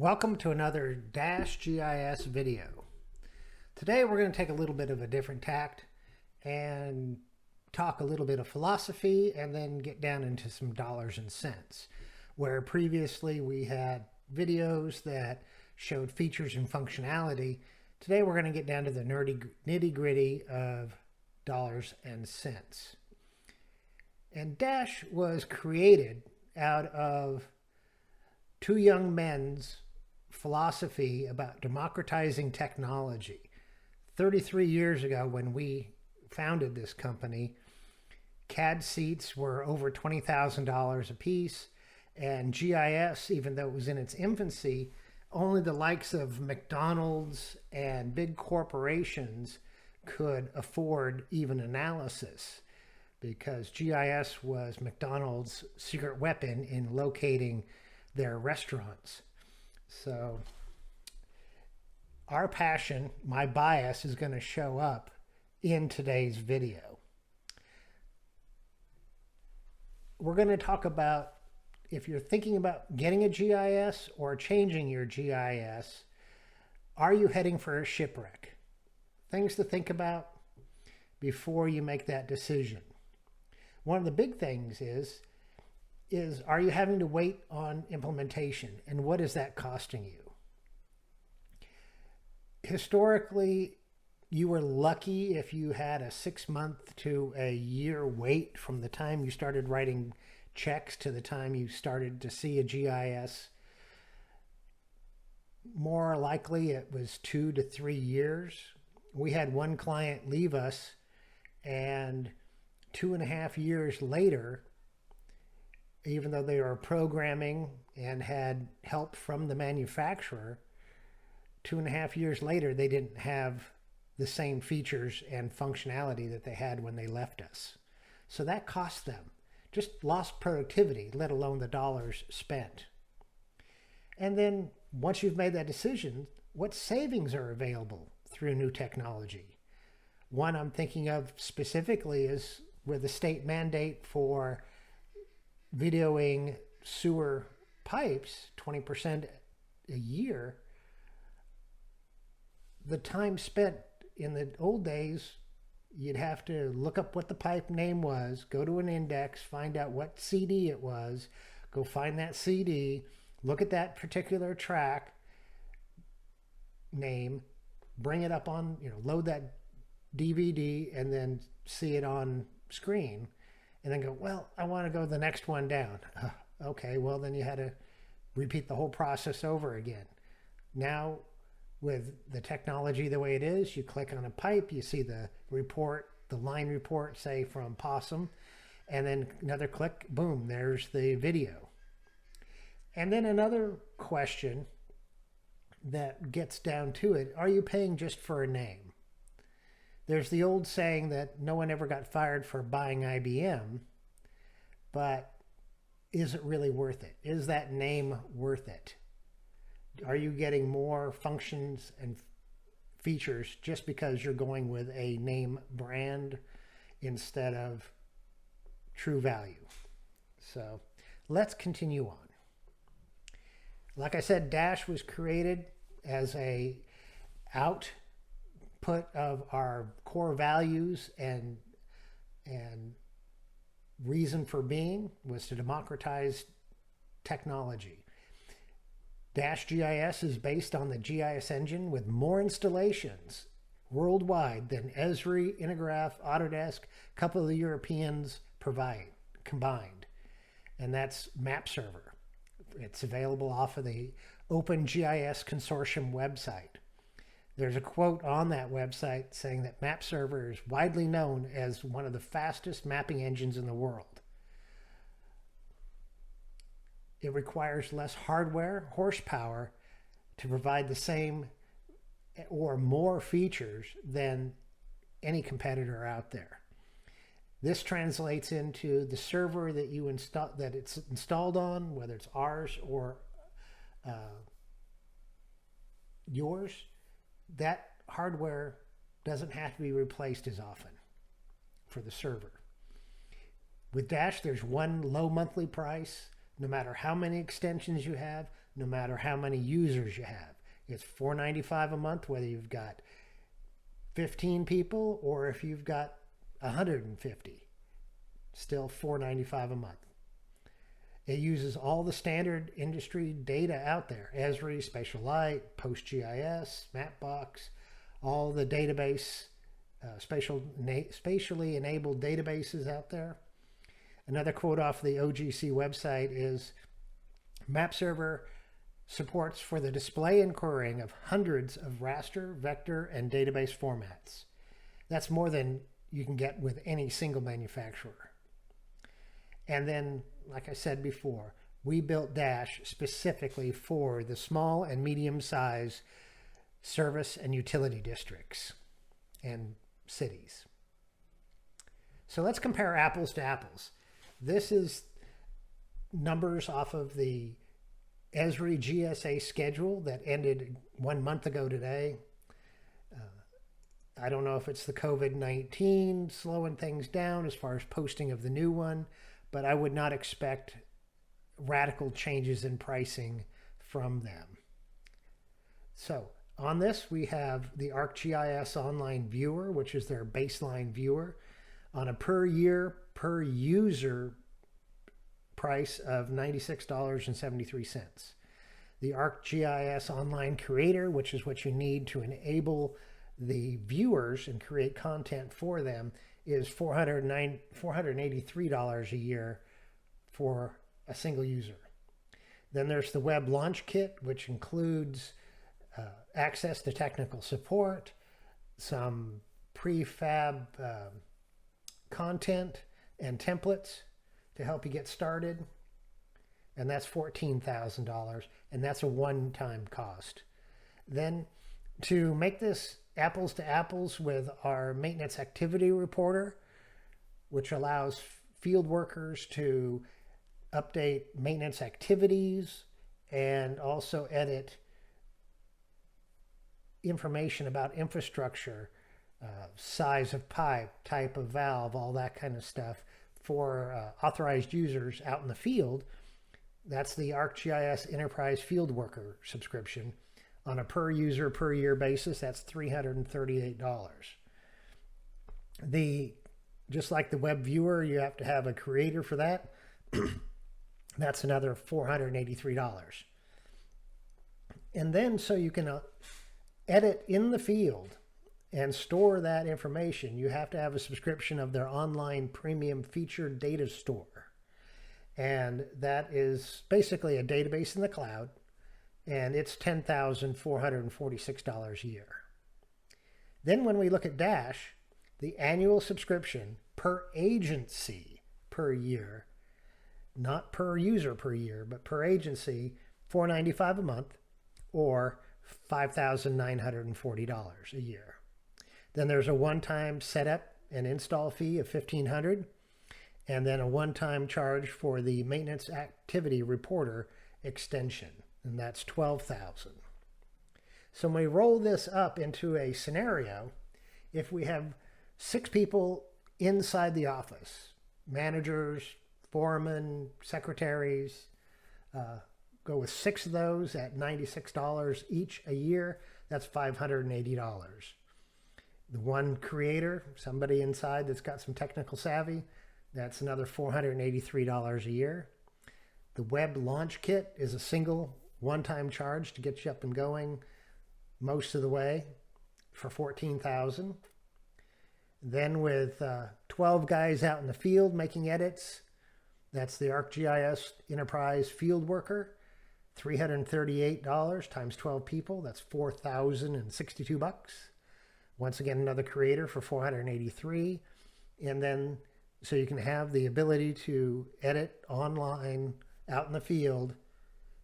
Welcome to another Dash GIS video. Today we're going to take a little bit of a different tact and talk a little bit of philosophy and then get down into some dollars and cents. Where previously we had videos that showed features and functionality, today we're going to get down to the nitty-gritty of dollars and cents. And Dash was created out of two young men's philosophy about democratizing technology. 33 years ago when we founded this company, CAD seats were over $20,000 a piece, and GIS, even though it was in its infancy, only the likes of McDonald's and big corporations could afford even analysis, because GIS was McDonald's secret weapon in locating their restaurants. So our passion, my bias, is going to show up in today's video. We're going to talk about if you're thinking about getting a GIS or changing your GIS, are you heading for a shipwreck? Things to think about before you make that decision. One of the big things is are you having to wait on implementation, and what is that costing you? Historically, you were lucky if you had a 6-month to a year wait from the time you started writing checks to the time you started to see a GIS. More likely it was 2 to 3 years. We had one client leave us, and 2.5 years later, even though they were programming and had help from the manufacturer, 2.5 years later, they didn't have the same features and functionality that they had when they left us. So that cost them. Just lost productivity, let alone the dollars spent. And then once you've made that decision, what savings are available through new technology? One I'm thinking of specifically is with the state mandate for videoing sewer pipes 20% a year. The time spent in the old days, you'd have to look up what the pipe name was, go to an index, find out what CD it was, go find that CD, look at that particular track name, bring it up on, load that DVD and then see it on screen. And then go, well, I want to go the next one down. Okay, well, then you had to repeat the whole process over again. Now, with the technology the way it is, you click on a pipe, you see the report, the line report, say from Possum, and then another click, boom, there's the video. And then another question that gets down to it, are you paying just for a name? There's the old saying that no one ever got fired for buying IBM, but is it really worth it? Is that name worth it? Are you getting more functions and features just because you're going with a name brand instead of true value? So let's continue on. Like I said, Dash was created as a output of our core values and reason for being was to democratize technology. Dash GIS is based on the GIS engine with more installations worldwide than Esri, Intergraph, Autodesk, a couple of the Europeans combined. And that's MapServer. It's available off of the OpenGIS Consortium website. There's a quote on that website saying that MapServer is widely known as one of the fastest mapping engines in the world. It requires less hardware horsepower to provide the same or more features than any competitor out there. This translates into the server that you install, that it's installed on, whether it's ours or yours. That hardware doesn't have to be replaced as often for the server. With Dash, there's one low monthly price, no matter how many extensions you have, no matter how many users you have. It's $4.95 a month, whether you've got 15 people or if you've got 150. Still $4.95 a month. It uses all the standard industry data out there: Esri, Spatial Light, PostGIS, Mapbox, all the database, spatially enabled databases out there. Another quote off the OGC website is, Map Server supports for the display and querying of hundreds of raster, vector, and database formats. That's more than you can get with any single manufacturer. And then, like I said before, we built Dash specifically for the small and medium-sized service and utility districts and cities. So let's compare apples to apples. This is numbers off of the Esri GSA schedule that ended 1 month ago today. I don't know if it's the COVID-19 slowing things down as far as posting of the new one, but I would not expect radical changes in pricing from them. So on this, we have the ArcGIS online viewer, which is their baseline viewer, on a per year, per user price of $96.73. The ArcGIS online creator, which is what you need to enable the viewers and create content for them, is $483 a year for a single user. Then there's the web launch kit, which includes access to technical support, some prefab content and templates to help you get started. And that's $14,000, and that's a one-time cost. Then to make this apples to apples with our maintenance activity reporter, which allows field workers to update maintenance activities and also edit information about infrastructure, size of pipe, type of valve, all that kind of stuff for authorized users out in the field. That's the ArcGIS Enterprise Field Worker subscription. On a per user per year basis, that's $338. Just like the web viewer, you have to have a creator for that. That's another $483. And then so you can edit in the field and store that information, you have to have a subscription of their online premium featured data store. And that is basically a database in the cloud, and it's $10,446 a year. Then when we look at Dash, the annual subscription per agency per year, not per user per year, but per agency, $495 a month or $5,940 a year. Then there's a one-time setup and install fee of $1,500, and then a one-time charge for the maintenance activity reporter extension, and that's $12,000. So when we roll this up into a scenario, if we have 6 people inside the office, managers, foremen, secretaries, go with 6 of those at $96 each a year, that's $580. The one creator, somebody inside that's got some technical savvy, that's another $483 a year. The web launch kit is a single one-time charge to get you up and going most of the way for $14,000. Then with 12 guys out in the field making edits, that's the ArcGIS Enterprise Field Worker, $338 times 12 people, that's $4,062. Once again, another creator for $483. And then so you can have the ability to edit online out in the field,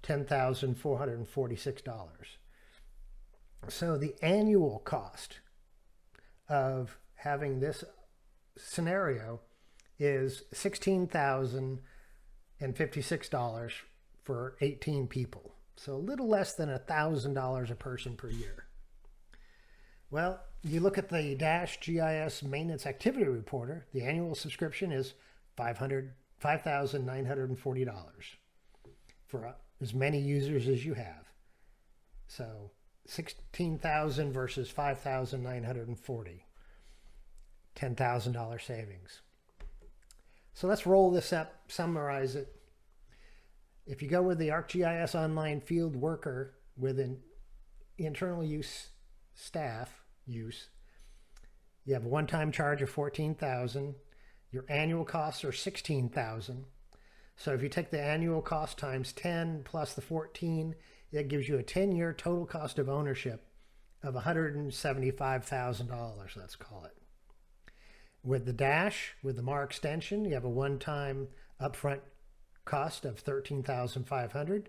$10,446. So the annual cost of having this scenario is $16,056 for 18 people. So a little less than $1,000 a person per year. Well, you look at the Dash GIS Maintenance Activity Reporter, the annual subscription is $5,940 for as many users as you have. So 16,000 versus 5,940, $10,000 savings. So let's roll this up, summarize it. If you go with the ArcGIS Online Field Worker with an internal use staff use, you have a one-time charge of $14,000. Your annual costs are $16,000. So if you take the annual cost times 10 plus the 14, it gives you a 10-year total cost of ownership of $175,000, let's call it. With the Dash, with the MAR extension, you have a one-time upfront cost of $13,500.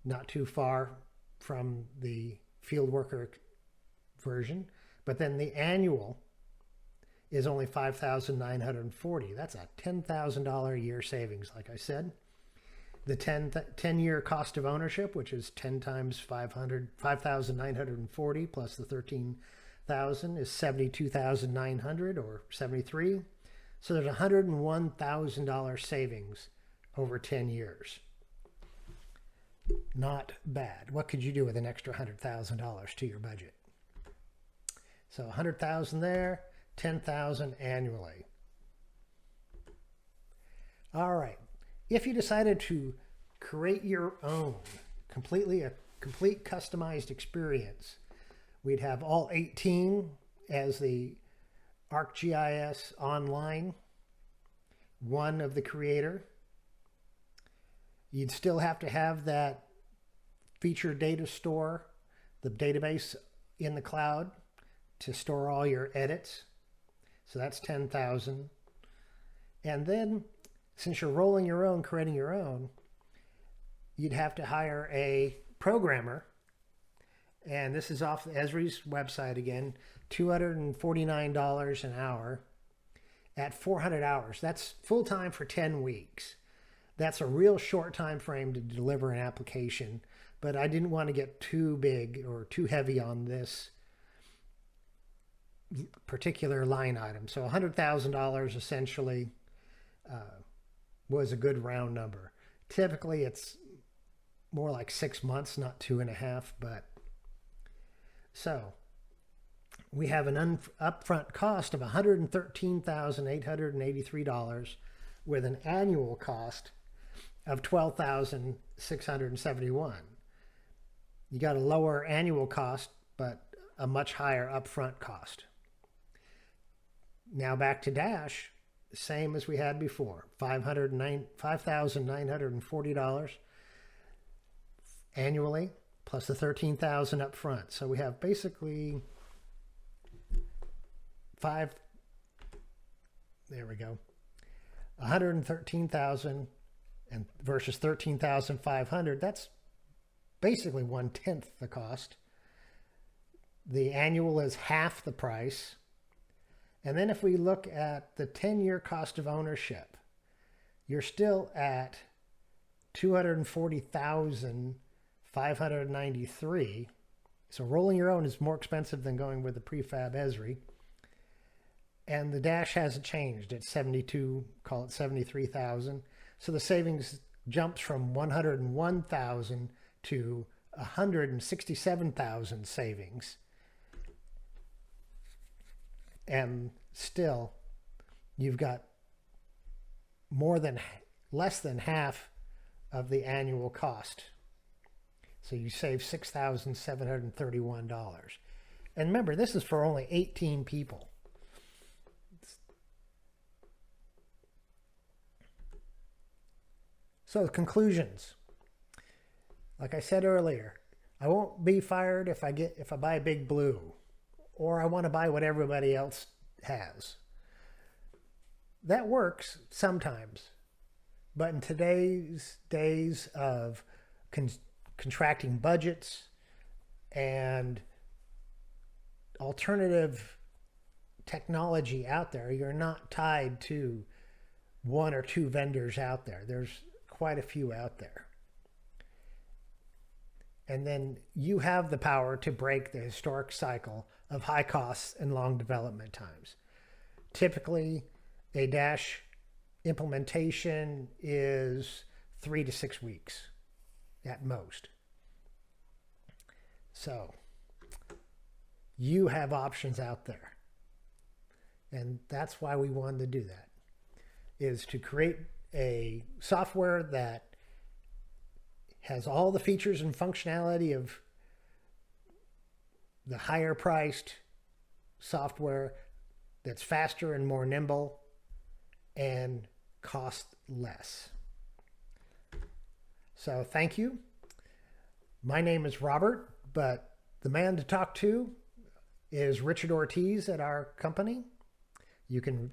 Not too far from the field worker version, but then the annual is only $5,940. That's a $10,000 a year savings, like I said. The 10-year cost of ownership, which is 10 times 5,940 plus the 13,000 is 72,900 or 73. So there's $101,000 savings over 10 years. Not bad. What could you do with an extra $100,000 to your budget? So $100,000 there, $10,000 annually. All right. If you decided to create your own, a complete customized experience, we'd have all 18 as the ArcGIS Online, one of the creator. You'd still have to have that feature data store, the database in the cloud to store all your edits. So that's 10,000. And then since you're rolling your own, creating your own, you'd have to hire a programmer. And this is off Esri's website again, $249 an hour at 400 hours. That's full-time for 10 weeks. That's a real short time frame to deliver an application, but I didn't want to get too big or too heavy on this particular line item. So $100,000 essentially was a good round number. Typically it's more like 6 months, not 2.5, but so we have an upfront cost of $113,883 with an annual cost of $12,671. You got a lower annual cost, but a much higher upfront cost. Now back to Dash, same as we had before, $5,940 annually plus the $13,000 up front. So we have basically $113,000 and versus $13,500. That's basically 1/10 the cost. The annual is half the price. And then if we look at the 10-year cost of ownership, you're still at $240,593. So rolling your own is more expensive than going with the prefab Esri. And the Dash hasn't changed. It's 72, call it 73,000. So the savings jumps from 101,000 to 167,000 savings. And still, you've got less than half of the annual cost. So you save $6,731. And remember, this is for only 18 people. So conclusions. Like I said earlier, I won't be fired if I buy Big Blue, or I want to buy what everybody else has. That works sometimes, but in today's days of contracting budgets and alternative technology out there, you're not tied to one or two vendors out there. There's quite a few out there. And then you have the power to break the historic cycle of high costs and long development times. Typically, a Dash implementation is 3 to 6 weeks at most. So you have options out there. And that's why we wanted to do that, is to create a software that has all the features and functionality of the higher priced software, that's faster and more nimble and cost less. So thank you. My name is Robert, but the man to talk to is Richard Ortiz at our company. You can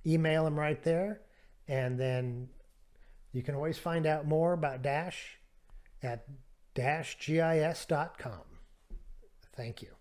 email him right there, and then you can always find out more about Dash at dashgis.com. Thank you.